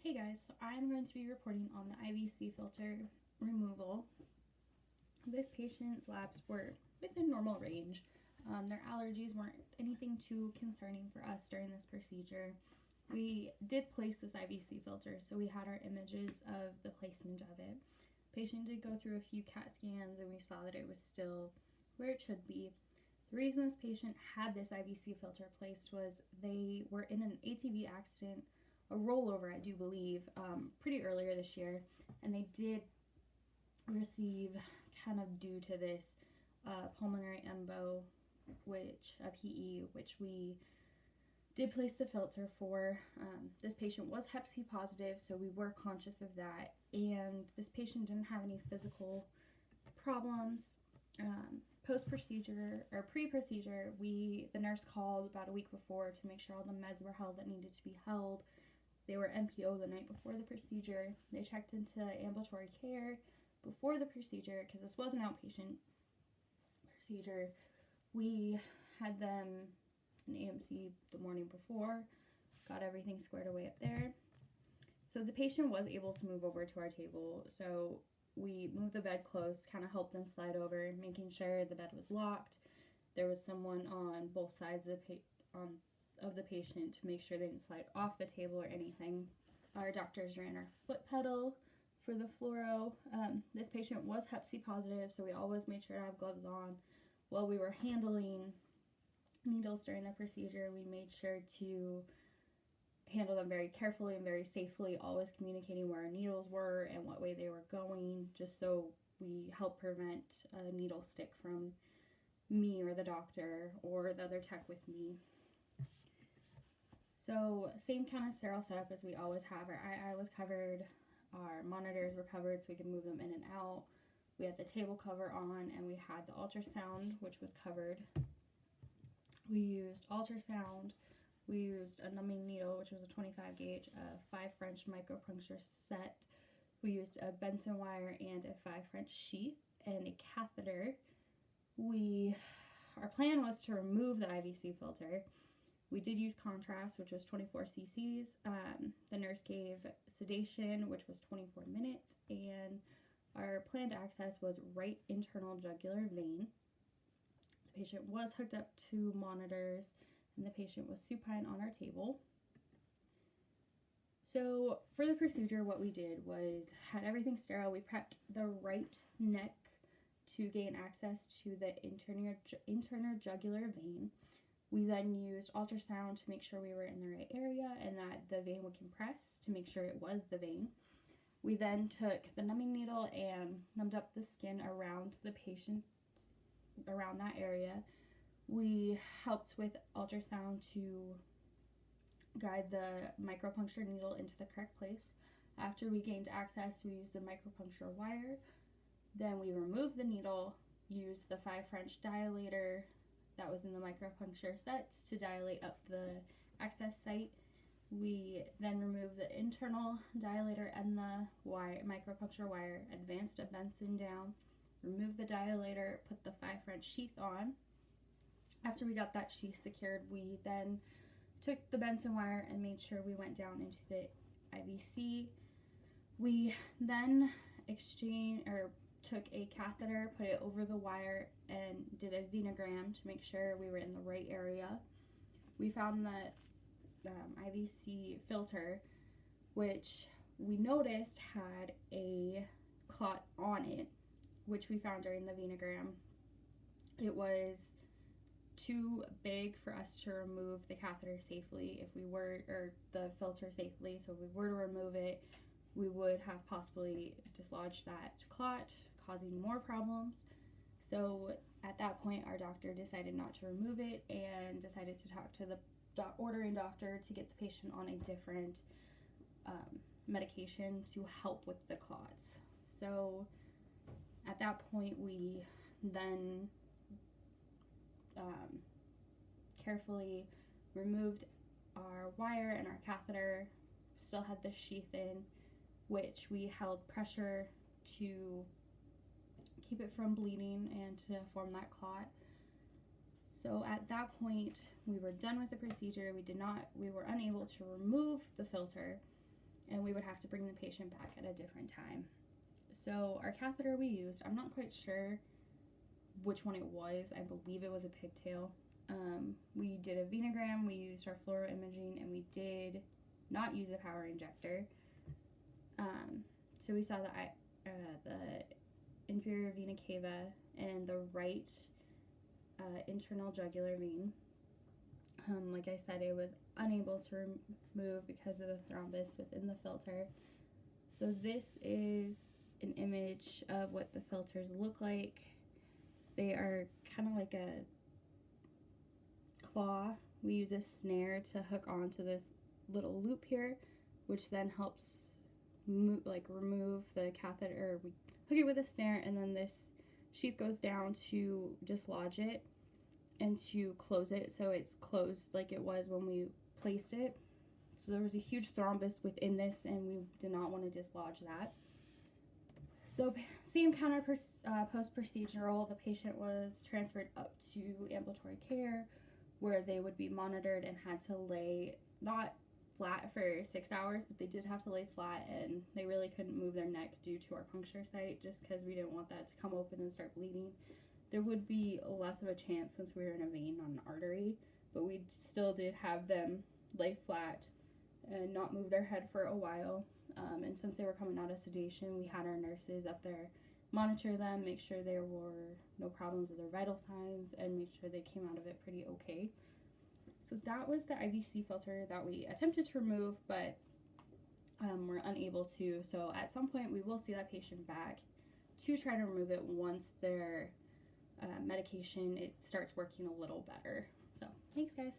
Hey guys, so I'm going to be reporting on the IVC filter removal. This patient's labs were within normal range. Their allergies weren't anything too concerning for us during this procedure. We did place this IVC filter, so we had our images of the placement of it. Patient did go through a few CAT scans and we saw that it was still where it should be. The reason this patient had this IVC filter placed was they were in an ATV accident, a rollover, I do believe, pretty earlier this year, and they did receive, kind of due to this, pulmonary embo, which a PE, which we did place the filter for. This patient was Hep C positive, so we were conscious of that, and this patient didn't have any physical problems. Post-procedure or pre-procedure, the nurse called about a week before to make sure all the meds were held that needed to be held. They were NPO the night before the procedure. They checked into ambulatory care before the procedure because this was an outpatient procedure. We had them in AMC the morning before, got everything squared away up there. So the patient was able to move over to our table. So we moved the bed close, kind of helped them slide over, making sure the bed was locked. There was someone on both sides of the patient to make sure they didn't slide off the table or anything. Our doctors ran our foot pedal for the fluoro. This patient was Hep C positive, so we always made sure to have gloves on. While we were handling needles during the procedure, we made sure to handle them very carefully and very safely, always communicating where our needles were and what way they were going, just so we help prevent a needle stick from me or the doctor or the other tech with me. So same kind of sterile setup as we always have. Our eye was covered, our monitors were covered so we could move them in and out. We had the table cover on, and we had the ultrasound, which was covered. We used ultrasound. We used a numbing needle, which was a 25 gauge, a 5 French micropuncture set. We used a Benson wire and a 5 French sheath and a catheter. Our plan was to remove the IVC filter. We did use contrast, which was 24 cc's. The nurse gave sedation, which was 24 minutes, and our planned access was right internal jugular vein. The patient was hooked up to monitors, and the patient was supine on our table. So for the procedure, what we did was had everything sterile. We prepped the right neck to gain access to the internal jugular vein. We then used ultrasound to make sure we were in the right area and that the vein would compress to make sure it was the vein. We then took the numbing needle and numbed up the skin around the patient, around that area. We helped with ultrasound to guide the micropuncture needle into the correct place. After we gained access, we used the micropuncture wire. Then we removed the needle, used the 5 French dilator that was in the micropuncture set to dilate up the access site. We then removed the internal dilator and the micropuncture wire, advanced a Benson down, removed the dilator, put the 5 French sheath on. After we got that sheath secured, we then took the Benson wire and made sure we went down into the IVC. We then took a catheter, put it over the wire, and did a venogram to make sure we were in the right area. We found the IVC filter, which we noticed had a clot on it, which we found during the venogram. It was too big for us to remove the catheter safely or the filter safely. So if we were to remove it, we would have possibly dislodged that clot, causing more problems. So at that point, our doctor decided not to remove it and decided to talk to the ordering doctor to get the patient on a different medication to help with the clots. So at that point, we then carefully removed our wire and our catheter, still had the sheath in, which we held pressure to keep it from bleeding and to form that clot. So at that point, we were done with the procedure. We were unable to remove the filter, and we would have to bring the patient back at a different time. So our catheter we used, I'm not quite sure which one it was. I believe it was a pigtail. We did a venogram, we used our fluoroimaging, and we did not use a power injector. So we saw the inferior vena cava and the right internal jugular vein. Like I said, it was unable to remove because of the thrombus within the filter. So this is an image of what the filters look like. They are kind of like a claw. We use a snare to hook onto this little loop here, which then helps remove the catheter, or we hook it with a snare, and then this sheath goes down to dislodge it and to close it so it's closed like it was when we placed it. So there was a huge thrombus within this, and we did not want to dislodge that. So same counter post-procedural, the patient was transferred up to ambulatory care where they would be monitored and had to lay not flat for 6 hours, but they did have to lay flat, and they really couldn't move their neck due to our puncture site just because we didn't want that to come open and start bleeding. There would be less of a chance since we were in a vein, not an artery, but we still did have them lay flat and not move their head for a while. And since they were coming out of sedation, we had our nurses up there monitor them, make sure there were no problems with their vital signs, and make sure they came out of it pretty okay. So that was the IVC filter that we attempted to remove, but we're unable to. So at some point we will see that patient back to try to remove it once their medication starts working a little better. So thanks, guys.